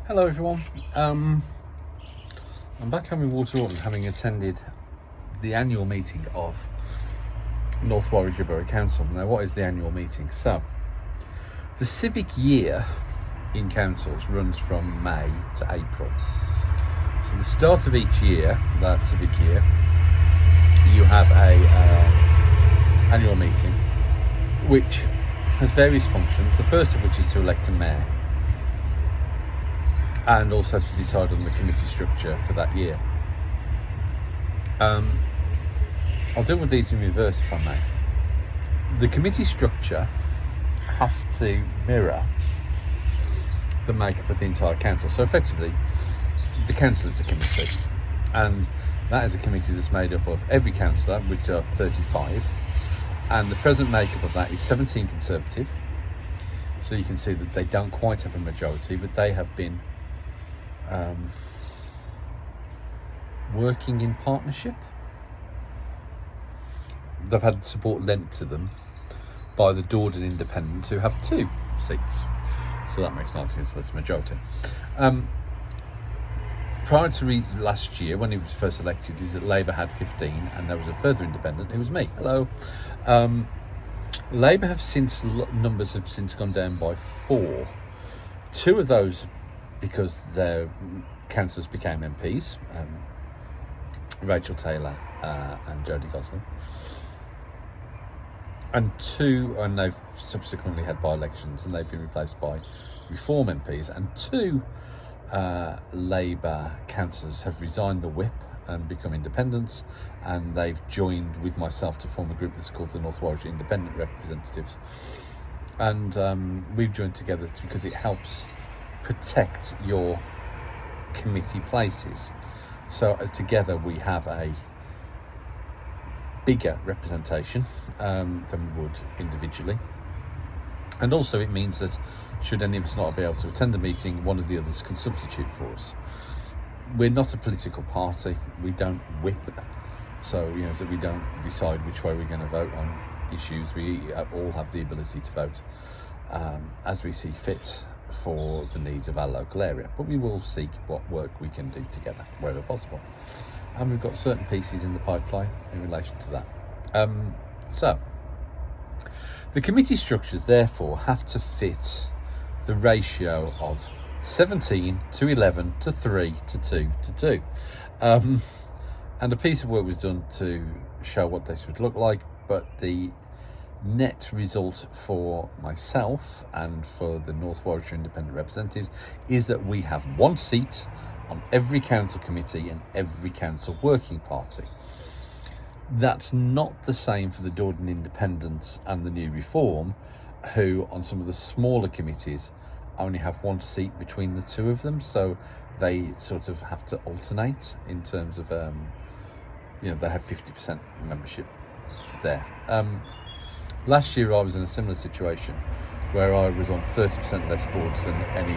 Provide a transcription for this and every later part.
Hello everyone. I'm back home in Waterloo having attended the annual meeting of North Warwickshire Borough Council. Now, what is the annual meeting? So, the civic year in councils runs from May to April. So the start of each year, that civic year, you have a annual meeting which has various functions, the first of which is to elect a mayor and also to decide on the committee structure for that year. I'll deal with these in reverse if I may. The committee structure has to mirror the makeup of the entire council. So effectively, the council is a committee, and that is a committee that's made up of every councillor, which are 35, and the present makeup of that is 17 Conservative. So you can see that they don't quite have a majority, but they have been working in partnership. They've had support lent to them by the Dordon Independents, who have 2 seats. So that makes 19, so that's a majority. Prior to last year, when he was first elected, Labour had 15, and there was a further independent, who was me. Hello. Labour have since, numbers have since gone down by 4. 2 of those because their councillors became MPs, Rachel Taylor and Jodie Gosling. And 2, and they've subsequently had by-elections, and they've been replaced by Reform MPs. And 2 Labour councillors have resigned the whip and become independents, and they've joined with myself to form a group that's called the North Warwickshire Independent Representatives. And we've joined together because it helps protect your committee places. So together we have a bigger representation than we would individually, and also it means that should any of us not be able to attend a meeting, one of the others can substitute for us. We're not a political party, we don't whip, so so we don't decide which way we're going to vote on issues. We all have the ability to vote as we see fit for the needs of our local area, but we will seek what work we can do together wherever possible, and we've got certain pieces in the pipeline in relation to that. So the committee structures therefore have to fit the ratio of 17 to 11 to 3 to 2 to 2, and a piece of work was done to show what this would look like, but the net result for myself and for the North Warwickshire Independent Representatives is that we have 1 seat on every council committee and every council working party. That's not the same for the Dordon Independents and the New Reform, who on some of the smaller committees only have 1 seat between the 2 of them, so they sort of have to alternate in terms of they have 50% membership there. Last year I was in a similar situation where I was on 30% less boards than any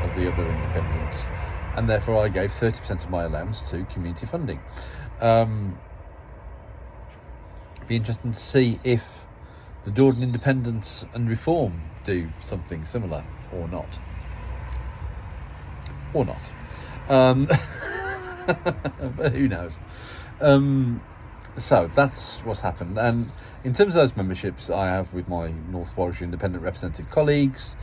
of the other independents, and therefore I gave 30% of my allowance to community funding. Be interesting to see if the Dordon Independents and Reform do something similar or not. But who knows. So that's what's happened, and in terms of those memberships I have with my North Warwickshire Independent Representative colleagues,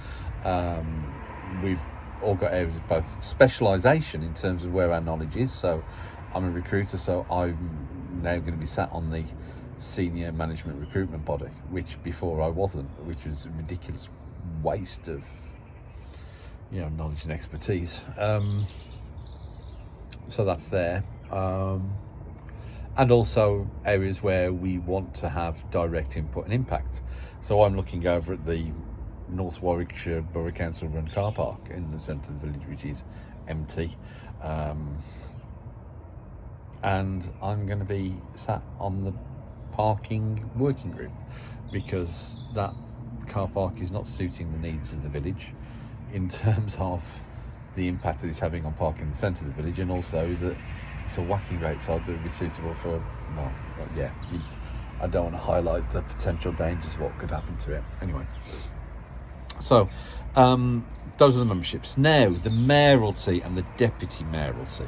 we've all got areas of both specialisation in terms of where our knowledge is. So I'm a recruiter, so I'm now going to be sat on the senior management recruitment body, which before I wasn't, which was a ridiculous waste of knowledge and expertise. So that's there. And also areas where we want to have direct input and impact. So I'm looking over at the North Warwickshire Borough Council run car park in the centre of the village, which is empty. And I'm going to be sat on the parking working group, because that car park is not suiting the needs of the village in terms of the impact that it's having on parking in the centre of the village, and also is that it's a whacking rate side that would be suitable for, I don't want to highlight the potential dangers of what could happen to it. Anyway, So those are the memberships. Now the mayoralty and the deputy mayoralty.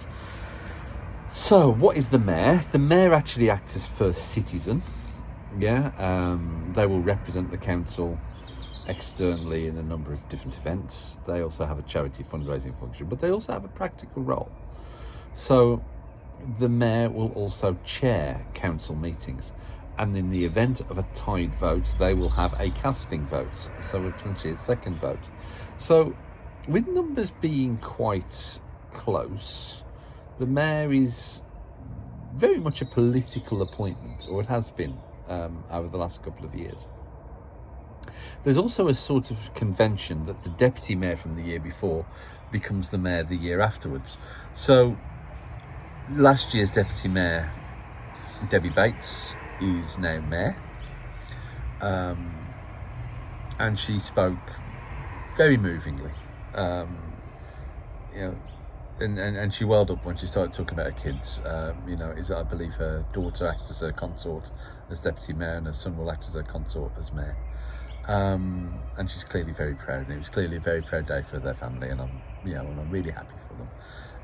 So what is the mayor? The mayor actually acts as first citizen. They will represent the council externally in a number of different events. They also have a charity fundraising function, but they also have a practical role. So the mayor will also chair council meetings, and in the event of a tied vote, they will have a casting vote, so essentially a second vote. So with numbers being quite close, the mayor is very much a political appointment, or it has been over the last couple of years. There's also a sort of convention that the deputy mayor from the year before becomes the mayor the year afterwards. So last year's deputy mayor, Debbie Bates, is now mayor, and she spoke very movingly, and she welled up when she started talking about her kids. I believe her daughter acts as her consort as deputy mayor, and her son will act as her consort as mayor. And she's clearly very proud, and it was clearly a very proud day for their family, and I'm really happy for them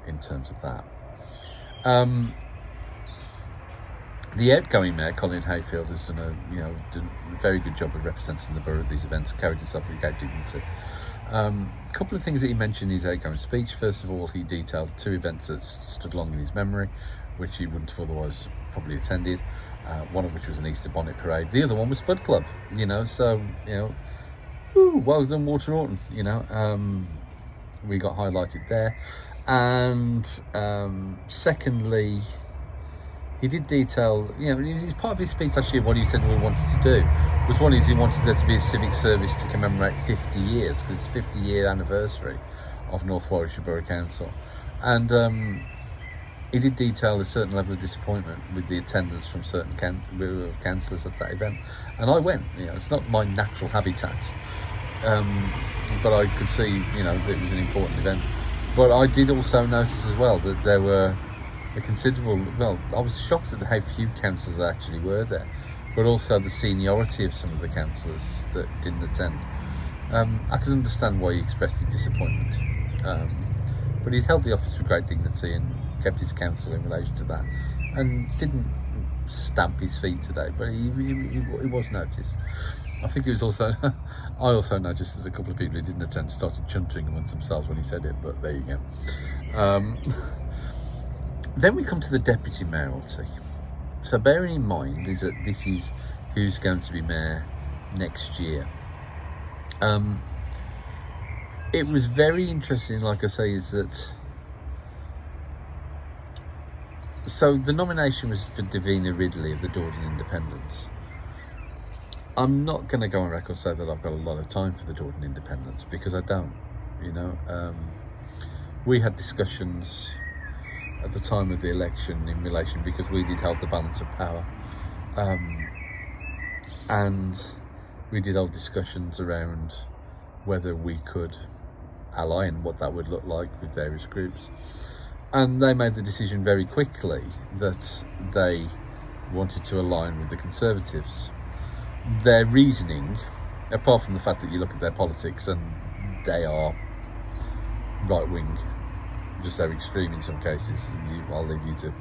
in terms of that. The outgoing mayor, Colin Hayfield, has done a very good job of representing the borough at these events, carried himself with great dignity. A couple of things that he mentioned in his outgoing speech. First of all, he detailed 2 events that stood long in his memory, which he wouldn't have otherwise probably attended. One of which was an Easter bonnet parade. The other one was Spud Club. Well done, Water Norton. We got highlighted there. And secondly, he did detail, as part of his speech last year, what he said he wanted to do was, one is he wanted there to be a civic service to commemorate 50 years, because it's 50-year anniversary of North Warwickshire Borough Council. And he did detail a certain level of disappointment with the attendance from certain councillors at that event. And I went, it's not my natural habitat, but I could see, that it was an important event. But I did also notice as well that there were a considerable, I was shocked at how few councillors actually were there, but also the seniority of some of the councillors that didn't attend. I could understand why he expressed his disappointment, but he'd held the office with great dignity and kept his counsel in relation to that, and didn't stamp his feet today, but he was noticed. I think it was also, I also noticed that a couple of people who didn't attend started chuntering amongst themselves when he said it, but there you go. Then we come to the deputy mayoralty. So bearing in mind is that this is who's going to be mayor next year. It was very interesting, like I say, is that, so the nomination was for Davina Ridley of the Dordon Independents. I'm not going to go on record and say that I've got a lot of time for the Dordon Independents, because I don't. We had discussions at the time of the election in relation, because we did hold the balance of power, and we did hold discussions around whether we could ally and what that would look like with various groups. And they made the decision very quickly that they wanted to align with the Conservatives. Their reasoning, apart from the fact that you look at their politics and they are right-wing, just so extreme in some cases, I'll leave you to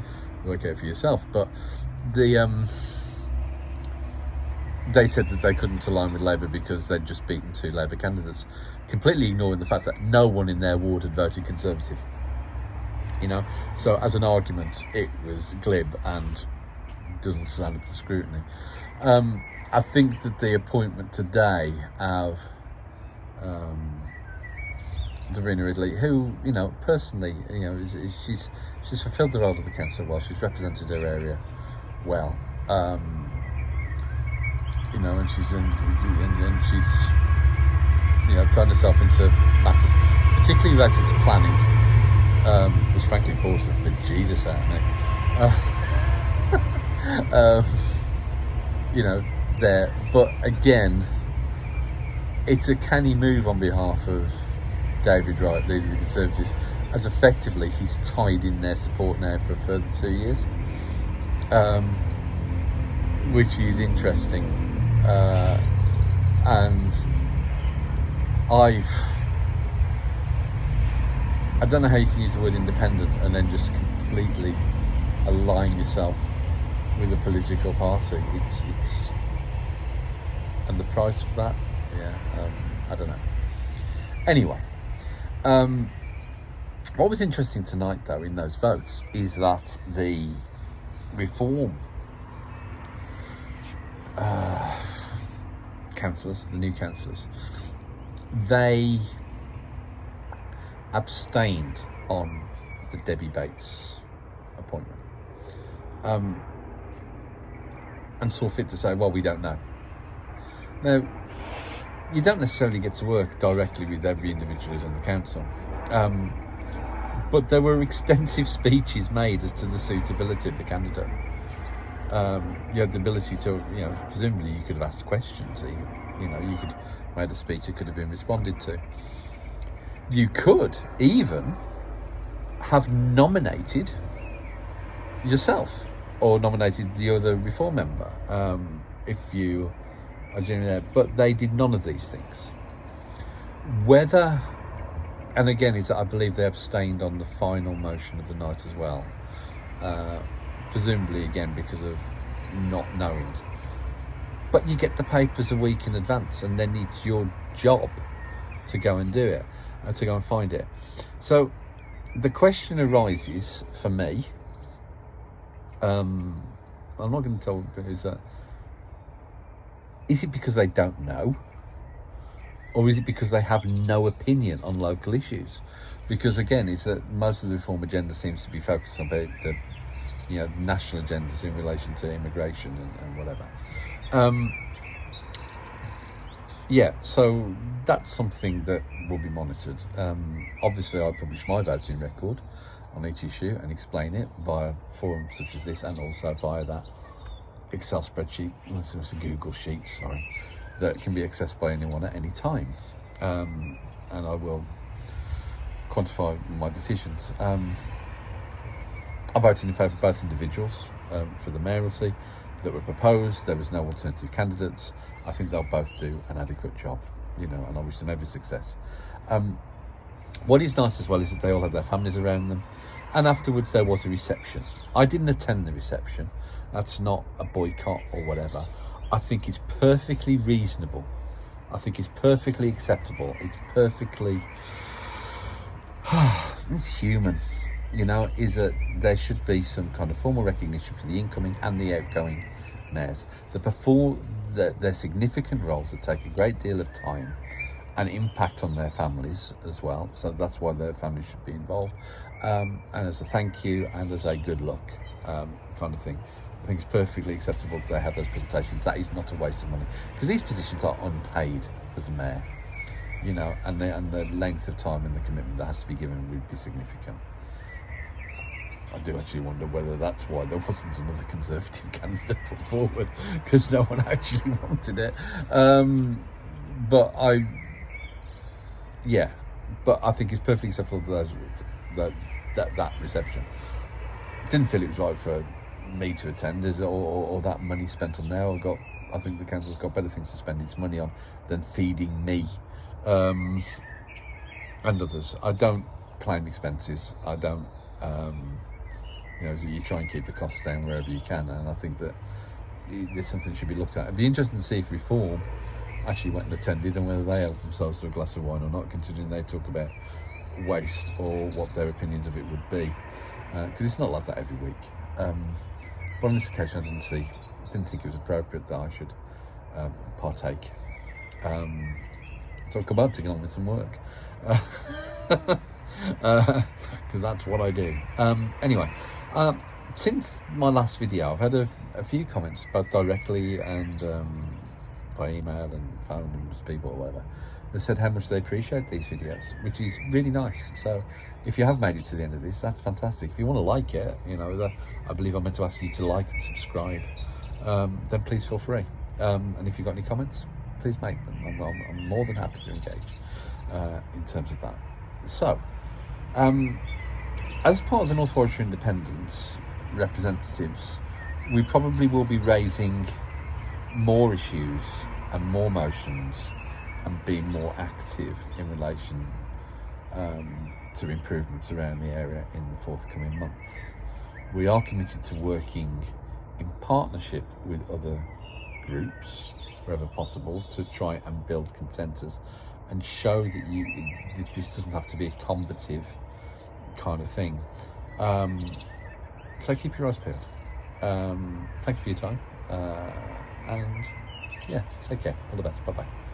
work out for yourself, but they said that they couldn't align with Labour because they'd just beaten 2 Labour candidates, completely ignoring the fact that no one in their ward had voted Conservative. So as an argument, it was glib and doesn't stand up to scrutiny. I think that the appointment today of Davina Ridley, who, personally, she's fulfilled the role of the council well. She's represented her area well, and she's thrown herself into matters, particularly related to planning, which frankly bores the bejesus out of me. There, but again, it's a canny move on behalf of David Wright, leader of the Conservatives, as effectively he's tied in their support now for a further 2 years, which is interesting. And I don't know how you can use the word independent and then just completely align yourself with a political party. It's and the price for that, I don't know. Anyway, what was interesting tonight, though, in those votes is that the Reform councillors, the new councillors, they abstained on the Debbie Bates appointment, and saw fit to say, well, we don't know. Now, you don't necessarily get to work directly with every individual who's on the council, but there were extensive speeches made as to the suitability of the candidate. You had the ability to, presumably you could have asked questions even. You could have made a speech that could have been responded to. You could even have nominated yourself or nominated the other Reform member if you are genuinely there. But they did none of these things. Whether, and again, I believe they abstained on the final motion of the night as well. Presumably again because of not knowing. But you get the papers a week in advance, and then it's your job to go and do it, to go and find it. So the question arises for me, I'm not going to tell you, is it because they don't know, or is it because they have no opinion on local issues? Because again, it's that most of the Reform agenda seems to be focused on the national agendas in relation to immigration and whatever. So that's something that will be monitored. Obviously, I publish my voting record on each issue and explain it via forums such as this, and also via that Excel spreadsheet, it's a Google sheet, that can be accessed by anyone at any time. And I will quantify my decisions. I voted in favour of both individuals for the mayoralty that were proposed. There was no alternative candidates. I think they'll both do an adequate job, and I wish them every success. What is nice as well is that they all have their families around them, and afterwards there was a reception. I didn't attend the reception. That's not a boycott or whatever. I think it's perfectly reasonable. I think it's perfectly acceptable. It's perfectly it's human. Is that there should be some kind of formal recognition for the incoming and the outgoing mayors. They're significant roles that take a great deal of time and impact on their families as well. So that's why their families should be involved. And as a thank you and as a good luck kind of thing. I think it's perfectly acceptable that they have those presentations. That is not a waste of money, because these positions are unpaid as a mayor, and the length of time and the commitment that has to be given would be significant. I do actually wonder whether that's why there wasn't another Conservative candidate put forward, because no one actually wanted it. But I think it's perfectly acceptable for that reception. Didn't feel it was right for me to attend, or that money spent on there. I think the council's got better things to spend its money on than feeding me and others. I don't claim expenses. I don't. You try and keep the costs down wherever you can, and I think that there's something that should be looked at. It'd be interesting to see if Reform actually went and attended, and whether they helped themselves to a glass of wine or not, considering they talk about waste or what their opinions of it would be, because it's not like that every week. But on this occasion, I didn't think it was appropriate that I should partake. So I'll come up to get on with some work, because that's what I do. Anyway, since my last video, I've had a few comments, both directly and by email and phone and people or whatever, that said how much they appreciate these videos, which is really nice. So if you have made it to the end of this, that's fantastic. If you want to like it, I believe I'm meant to ask you to like and subscribe, then please feel free. And if you've got any comments, please make them. I'm more than happy to engage in terms of that. So, as part of the North Warwickshire Independents representatives, we probably will be raising more issues and more motions and be more active in relation to improvements around the area in the forthcoming months. We are committed to working in partnership with other groups wherever possible to try and build consensus and show that this doesn't have to be a combative kind of thing. So keep your eyes peeled. Thank you for your time, and yeah, take care. All the best. Bye bye.